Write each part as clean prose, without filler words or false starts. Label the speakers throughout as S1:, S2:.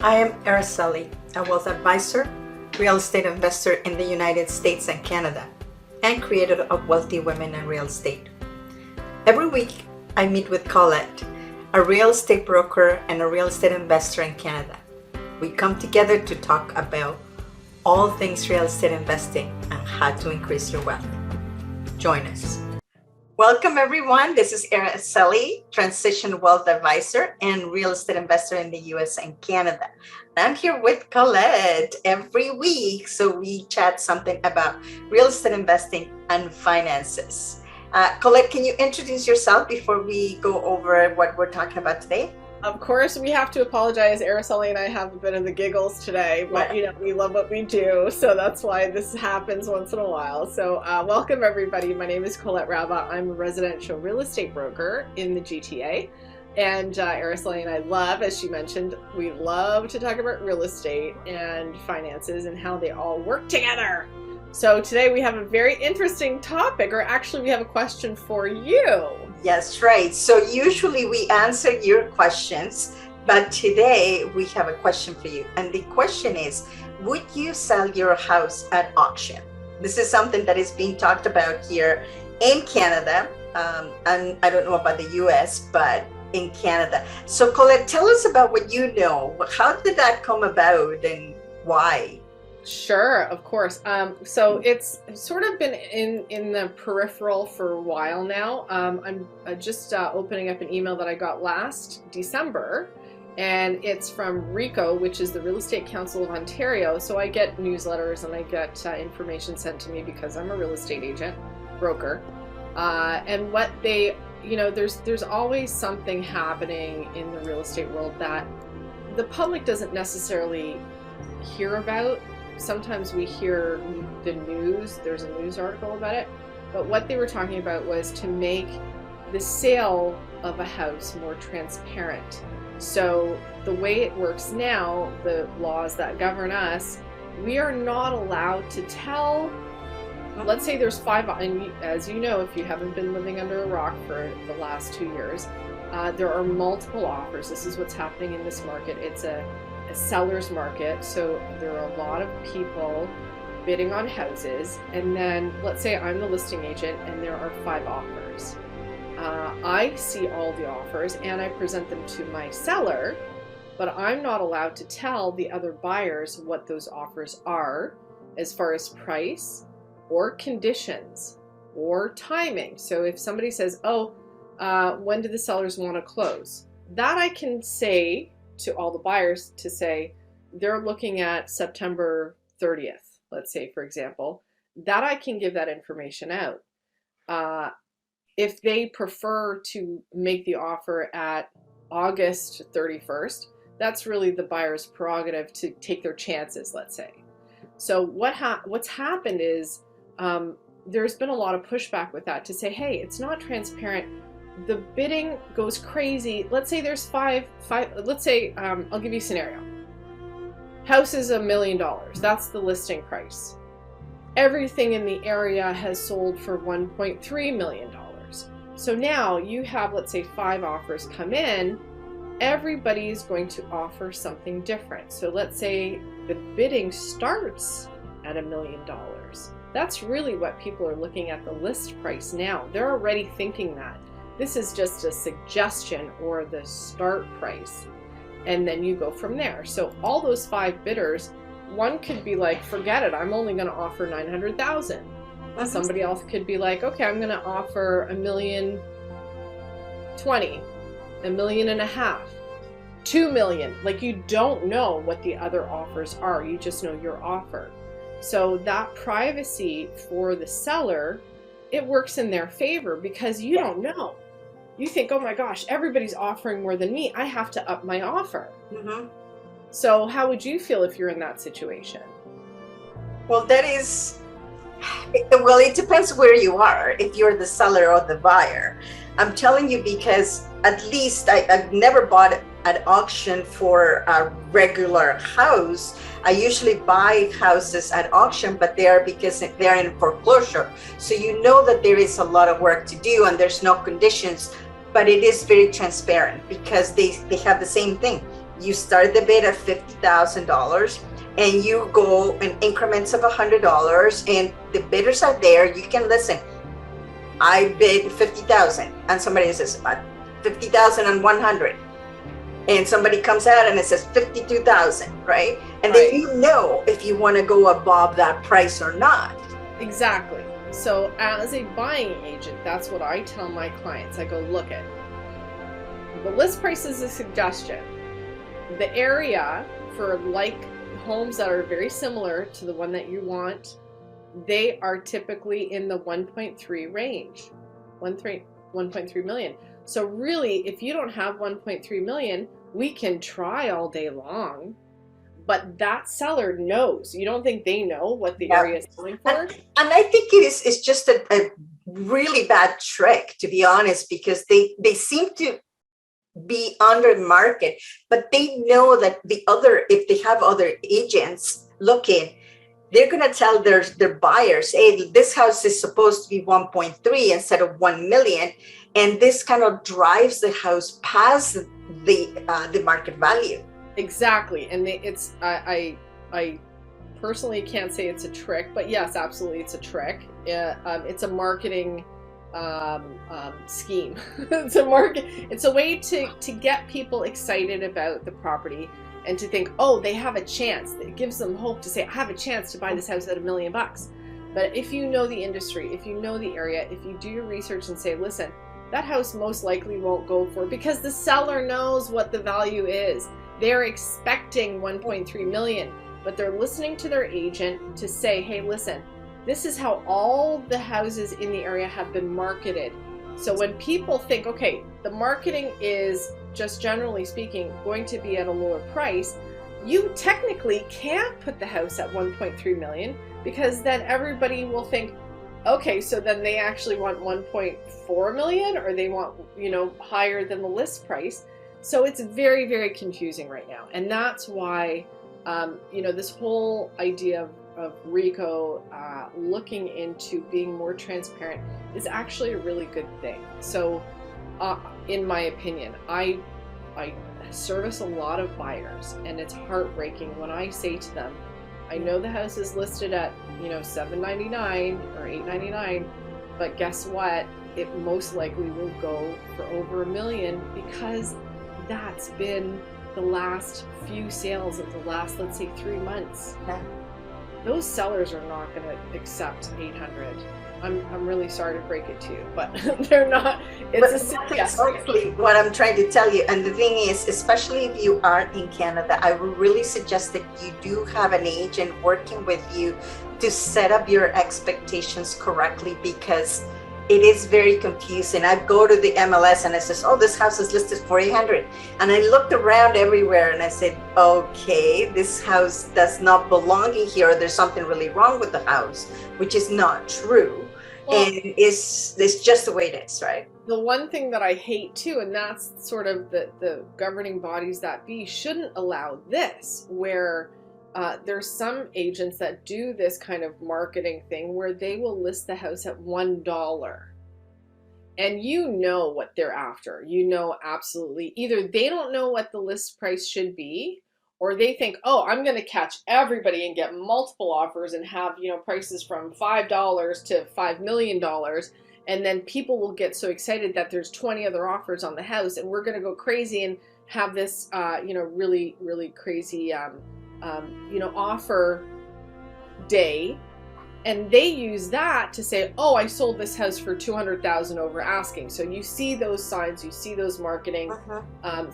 S1: I am Araceli, a wealth advisor, real estate investor in the United States and Canada, and creator of Wealthy Women in Real Estate. Every week, I meet with Colette, a real estate broker and a real estate investor in Canada. We come together to talk about all things real estate investing and how to increase your wealth. Join us. Welcome everyone. This is Araceli, Transition Wealth Advisor and Real Estate Investor in the US and Canada. And I'm here with Colette every week, so we chat something about real estate investing and finances. Colette, can you introduce yourself before we go over what we're talking about today?
S2: Of course, we have to apologize. Araceli and I have a bit of the giggles today, but we love what we do, so that's why this happens once in a while. So welcome everybody. My name is Colette Raba. I'm a residential real estate broker in the GTA. And Araceli and I love, as she mentioned, we love to talk about real estate and finances and how they all work together. So today we have a very interesting topic, or actually we have a question for you.
S1: Yes, right. So usually we answer your questions, but today we have a question for you. And the question is, would you sell your house at auction? This is something that is being talked about here in Canada. And I don't know about the US, but in Canada. So Colette, tell us about what you know. How did that come about and why?
S2: Sure, of course. So it's sort of been in the peripheral for a while now. I'm just opening up an email that I got last December, and it's from RECO, which is the Real Estate Council of Ontario. So I get newsletters and I get information sent to me because I'm a real estate agent, broker. And what they, there's always something happening in the real estate world that the public doesn't necessarily hear about. Sometimes we hear the news, there's a news article about it, but what they were talking about was to make the sale of a house more transparent. So the way it works now, the laws that govern us, we are not allowed to tell, let's say there's five, and as you know, if you haven't been living under a rock for the last 2 years, there are multiple offers. This is what's happening in this market. It's a seller's market, so there are a lot of people bidding on houses, and then let's say I'm the listing agent and there are 5 offers. I see all the offers and I present them to my seller, but I'm not allowed to tell the other buyers what those offers are as far as price or conditions or timing. So if somebody says, when do the sellers want to close? That I can say to all the buyers to say they're looking at September 30th, let's say, for example, that I can give that information out. If they prefer to make the offer at August 31st, that's really the buyer's prerogative to take their chances, let's say. So what's happened is there's been a lot of pushback with that to say, hey, it's not transparent. The bidding goes crazy. Let's say there's five, let's say, I'll give you a scenario. House is $1 million. That's the listing price. Everything in the area has sold for $1.3 million. So now you have, let's say, 5 offers come in. Everybody's going to offer something different. So let's say the bidding starts at $1 million. That's really what people are looking at, the list price now. They're already thinking that. This is just a suggestion or the start price, and then you go from there. So all those 5 bidders, one could be like, forget it, I'm only going to offer $900,000. Somebody else could be like, okay, I'm going to offer $1,020,000, $1.5 million, $2 million. Like, you don't know what the other offers are. You just know your offer. So that privacy for the seller, it works in their favor because you don't know. You think, oh my gosh, everybody's offering more than me. I have to up my offer. Mm-hmm. So how would you feel if you're in that situation?
S1: Well, it depends where you are, if you're the seller or the buyer. I'm telling you because at least I've never bought at auction for a regular house. I usually buy houses at auction, but they are because they're in foreclosure. So you know that there is a lot of work to do and there's no conditions, but it is very transparent because they have the same thing. you start the bid at $50,000 and you go in increments of $100 and the bidders are there. You can listen. I bid 50,000 and somebody says 50,100 and somebody comes out and it says 52,000, right? And then you know if you want to go above that price or not.
S2: Exactly. So as a buying agent, that's what I tell my clients. I go, look at the list price is a suggestion. The area for like homes that are very similar to the one that you want, they are typically in the 1.3 range, 1.3 million. So really, if you don't have 1.3 million, we can try all day long, but that seller knows. You don't think they know what the area is selling for?
S1: And I think it's just a really bad trick, to be honest, because they seem to be under market, but they know that if they have other agents looking, they're going to tell their buyers, hey, this house is supposed to be 1.3 instead of 1 million. And this kind of drives the house past the market value.
S2: Exactly. And I personally can't say it's a trick, but yes, absolutely, it's a trick. It's a marketing scheme. It's a way to get people excited about the property and to think, oh, they have a chance. It gives them hope to say, I have a chance to buy this house at $1 million. But if you know the industry, if you know the area, if you do your research and say, listen, that house most likely won't go for, because the seller knows what the value is. They're expecting 1.3 million, but they're listening to their agent to say, hey, listen, this is how all the houses in the area have been marketed. So when people think, okay, the marketing is just generally speaking going to be at a lower price, you technically can't put the house at 1.3 million, because then everybody will think, okay, so then they actually want 1.4 million, or they want, higher than the list price. So it's very, very confusing right now. And that's why, this whole idea of RICO looking into being more transparent is actually a really good thing. So in my opinion, I service a lot of buyers, and it's heartbreaking when I say to them, I know the house is listed at $799 or $899, but guess what? It most likely will go for over $1 million, because that's been the last few sales of the last, let's say, 3 months.
S1: Yeah.
S2: Those sellers are not going to accept 800. I'm really sorry to break it to you, but they're not.
S1: That's exactly what I'm trying to tell you. And the thing is, especially if you are in Canada, I would really suggest that you do have an agent working with you to set up your expectations correctly, because it is very confusing. I go to the MLS and it says, oh, this house is listed for 800. And I looked around everywhere and I said, okay, this house does not belong in here. There's something really wrong with the house, which is not true. Well, and it's just the way it is, right?
S2: The one thing that I hate too, and that's sort of the governing bodies that be shouldn't allow this, where there's some agents that do this kind of marketing thing where they will list the house at $1. And you know what they're after. Absolutely. Either they don't know what the list price should be, or they think, oh, I'm going to catch everybody and get multiple offers and have, prices from $5 to $5 million. And then people will get so excited that there's 20 other offers on the house, and we're going to go crazy and have this, really, really crazy, offer day. And they use that to say, oh, I sold this house for $200,000 over asking. So you see those signs, you see those marketing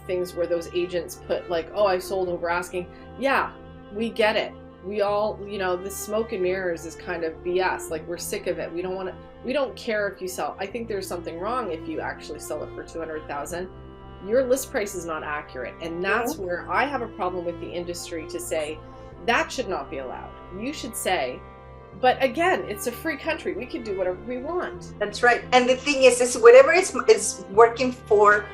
S2: things where those agents put like, oh, I sold over asking. Yeah, we get it. We all, the smoke and mirrors is kind of BS. Like, we're sick of it. We don't care if you sell. I think there's something wrong if you actually sell it for $200,000. Your list price is not accurate. And that's where I have a problem with the industry to say that should not be allowed. You should say, but again, it's a free country. We can do whatever we want.
S1: That's right. And the thing is whatever is working for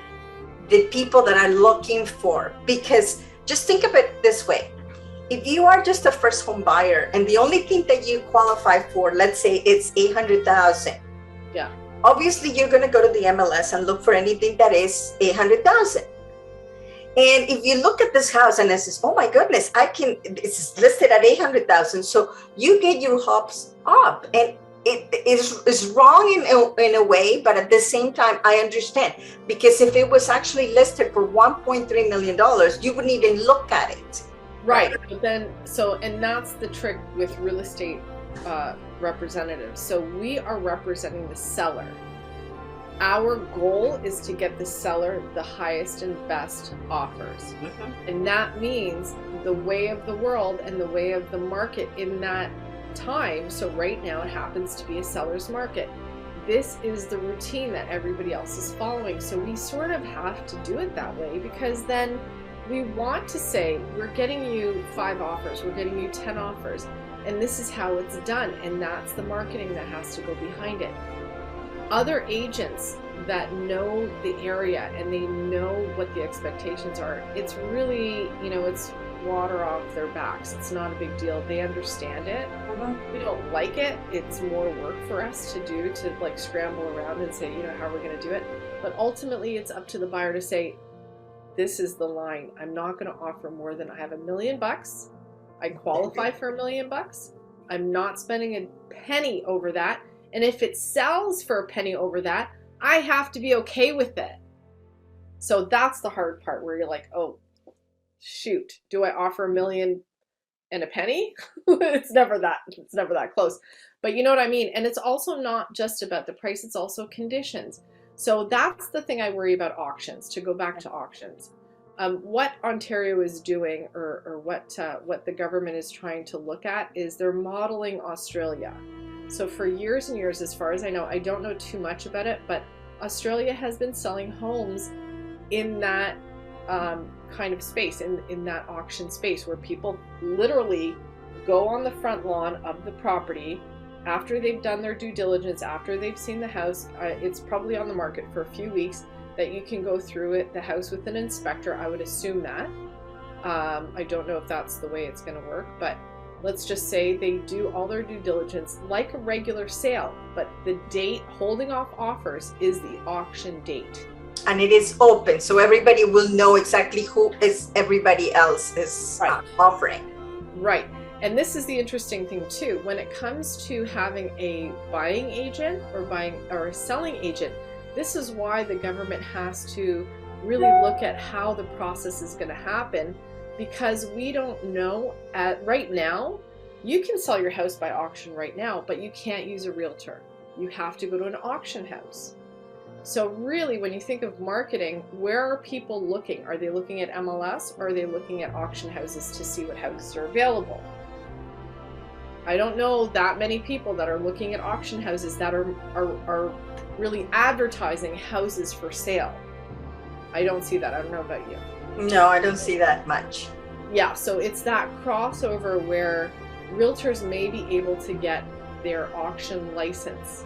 S1: the people that are looking for. Because just think of it this way. If you are just a first home buyer and the only thing that you qualify for, let's say it's 800,000.
S2: Yeah.
S1: Obviously, you're going to go to the MLS and look for anything that is 800,000. And if you look at this house and it says, oh my goodness, it's listed at 800,000. So you get your hopes up, and it is wrong in a way, but at the same time, I understand, because if it was actually listed for $1.3 million, you wouldn't even look at it.
S2: Right. But then, and that's the trick with real estate representatives. So we are representing the seller. Our goal is to get the seller the highest and best offers. Mm-hmm. And that means the way of the world and the way of the market in that time. So right now it happens to be a seller's market. This is the routine that everybody else is following. So we sort of have to do it that way, because then we want to say, we're getting you 5 offers, we're getting you 10 offers, and this is how it's done. And that's the marketing that has to go behind it. Other agents that know the area and they know what the expectations are, it's really, it's water off their backs. It's not a big deal. They understand it. We don't like it. It's more work for us to do, to like scramble around and say, how are we going to do it? But ultimately it's up to the buyer to say, this is the line. I'm not going to offer more than, I have $1 million. I qualify for $1 million. I'm not spending a penny over that. And if it sells for a penny over that, I have to be okay with it. So that's the hard part, where you're like, oh, shoot, do I offer $1 million and a penny? It's never that close. But you know what I mean? And it's also not just about the price, it's also conditions. So that's the thing I worry about auctions, to go back to auctions. What Ontario is doing, or what the government is trying to look at, is they're modeling Australia. So for years and years, as far as I know, I don't know too much about it, but Australia has been selling homes in that kind of space, in that auction space, where people literally go on the front lawn of the property after they've done their due diligence, after they've seen the house. It's probably on the market for a few weeks, that you can go through the house with an inspector. I would assume that. I don't know if that's the way it's going to work, but let's just say they do all their due diligence like a regular sale, but the date holding off offers is the auction date.
S1: And it is open, so everybody will know exactly who is everybody else is offering.
S2: Right. And this is the interesting thing too. When it comes to having a buying agent or a selling agent, this is why the government has to really look at how the process is going to happen, because we don't know. Right now, you can sell your house by auction right now, but you can't use a realtor. You have to go to an auction house. So really, when you think of marketing, where are people looking? Are they looking at MLS, or are they looking at auction houses to see what houses are available? I don't know that many people that are looking at auction houses that are really advertising houses for sale. I don't see that. I don't know about you.
S1: No, I don't see that much.
S2: Yeah, so it's that crossover where realtors may be able to get their auction license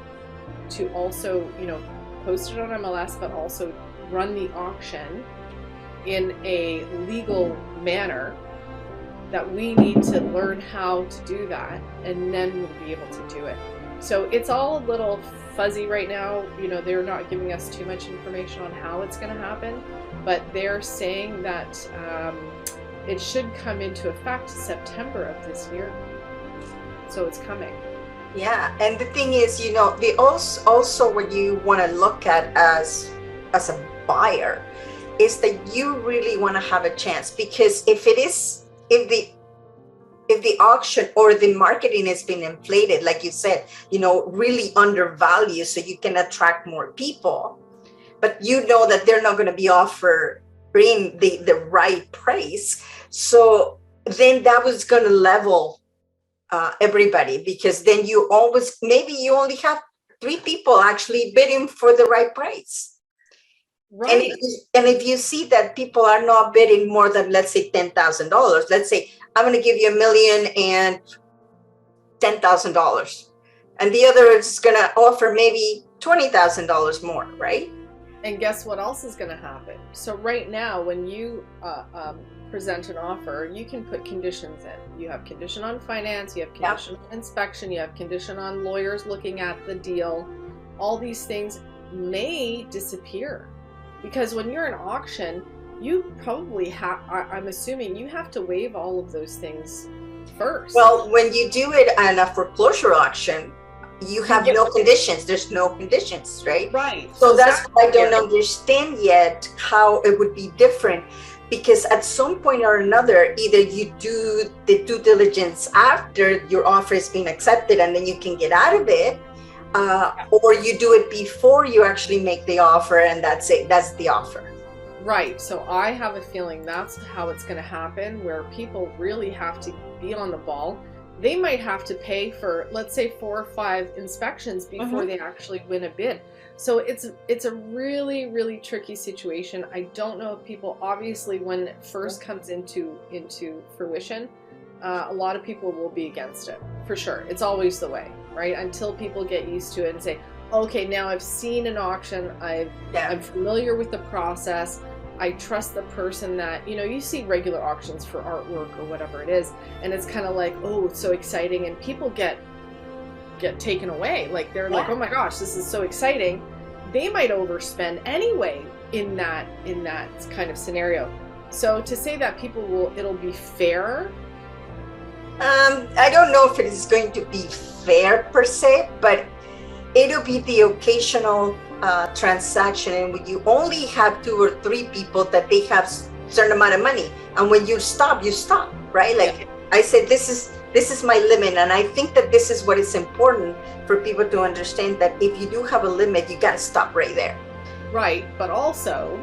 S2: to also, post it on MLS, but also run the auction in a legal manner, that we need to learn how to do that, and then we'll be able to do it. So it's all a little fuzzy right now. They're not giving us too much information on how it's going to happen, but they're saying that it should come into effect September of this year. So it's coming.
S1: Yeah, and the thing is, they also what you want to look at as a buyer is that you really want to have a chance, because if the auction or the marketing has been inflated, like you said, really undervalued, so you can attract more people, but that they're not going to be offering the right price, so then that was going to level everybody, because then you only have 3 people actually bidding for the right price. Right. And if you see that people are not bidding more than, let's say, $10,000, let's say I'm going to give you $1 million and $10,000, and the other is going to offer maybe $20,000 more, right?
S2: And guess what else is going to happen? So right now, when you present an offer, you can put conditions in. You have condition on finance, you have condition on inspection, you have condition on lawyers looking at the deal. All these things may disappear, because when you're in auction, you probably have, I'm assuming you have to waive all of those things first.
S1: Well, when you do it on a foreclosure auction, you have no conditions. There's no conditions, right?
S2: Right.
S1: So that's why I don't understand yet how it would be different, because at some point or another, either you do the due diligence after your offer is being accepted and then you can get out of it, or you do it before you actually make the offer, and that's it. That's the offer.
S2: Right. So I have a feeling that's how it's going to happen, where people really have to be on the ball. They might have to pay for, let's say, 4 or 5 inspections before they actually win a bid. So it's a really, really tricky situation. I don't know if people, obviously, when it first comes into fruition, a lot of people will be against it, for sure. It's always the way, right? Until people get used to it and say, okay, now I've seen an auction, I'm familiar with the process, I trust the person that, you see regular auctions for artwork or whatever it is, and it's kind of like, oh, it's so exciting, and people get taken away. Like, they're like, oh my gosh, this is so exciting. They might overspend anyway in that kind of scenario. So to say that it'll be fair,
S1: I don't know if it is going to be fair per se, but it'll be the occasional transaction, and when you only have 2 or 3 people that they have certain amount of money, and when you stop, right? Like I said, this is my limit, and I think that this is what is important for people to understand, that if you do have a limit, you got to stop right there.
S2: Right, but also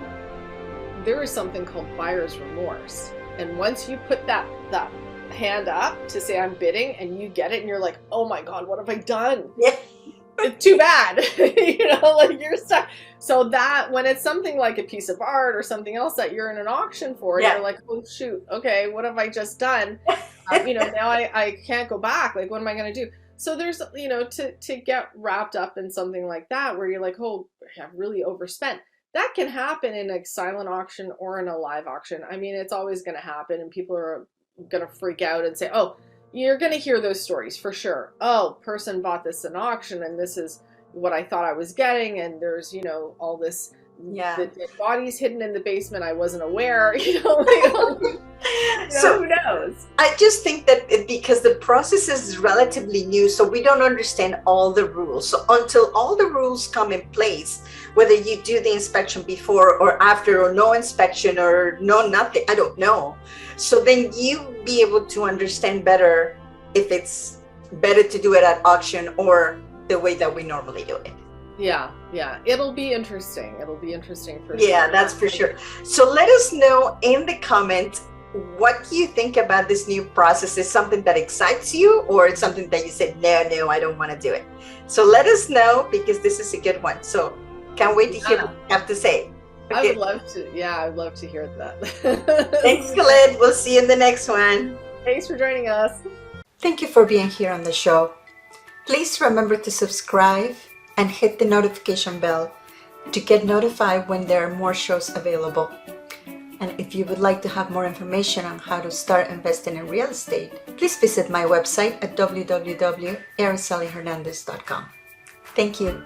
S2: there is something called buyer's remorse, and once you put that hand up to say I'm bidding, and you get it, and you're like, oh my God, what have I done?
S1: Yeah.
S2: It's too bad. Like, you're stuck. So that when it's something like a piece of art or something else that you're in an auction for, you're like, oh shoot, okay, what have I just done? Now I can't go back. Like, what am I going to do? So there's, to get wrapped up in something like that, where you're like, oh, I've really overspent. That can happen in a silent auction or in a live auction. I mean, it's always going to happen, and people are going to freak out and say, oh, you're going to hear those stories for sure. Oh, person bought this in auction, and this is what I thought I was getting, and there's, all this, the bodies hidden in the basement, I wasn't aware,
S1: So
S2: who knows?
S1: I just think that because the process is relatively new, so we don't understand all the rules. So until all the rules come in place, whether you do the inspection before or after, or no inspection or no nothing, I don't know. So then you be able to understand better if it's better to do it at auction or the way that we normally do it.
S2: Yeah. It'll be interesting. It'll be interesting for
S1: sure.
S2: Yeah,
S1: that's for sure. So let us know in the comments, what do you think about this new process? Is something that excites you, or it's something that you said, no, I don't want to do it? So let us know, because this is a good one. So can't wait to hear what you have to say. Okay.
S2: I would love to. Yeah, I'd love to hear that.
S1: Thanks, Colette. We'll see you in the next one.
S2: Thanks for joining us.
S1: Thank you for being here on the show. Please remember to subscribe and hit the notification bell to get notified when there are more shows available. And if you would like to have more information on how to start investing in real estate, please visit my website at www.aracelihernandez.com. Thank you.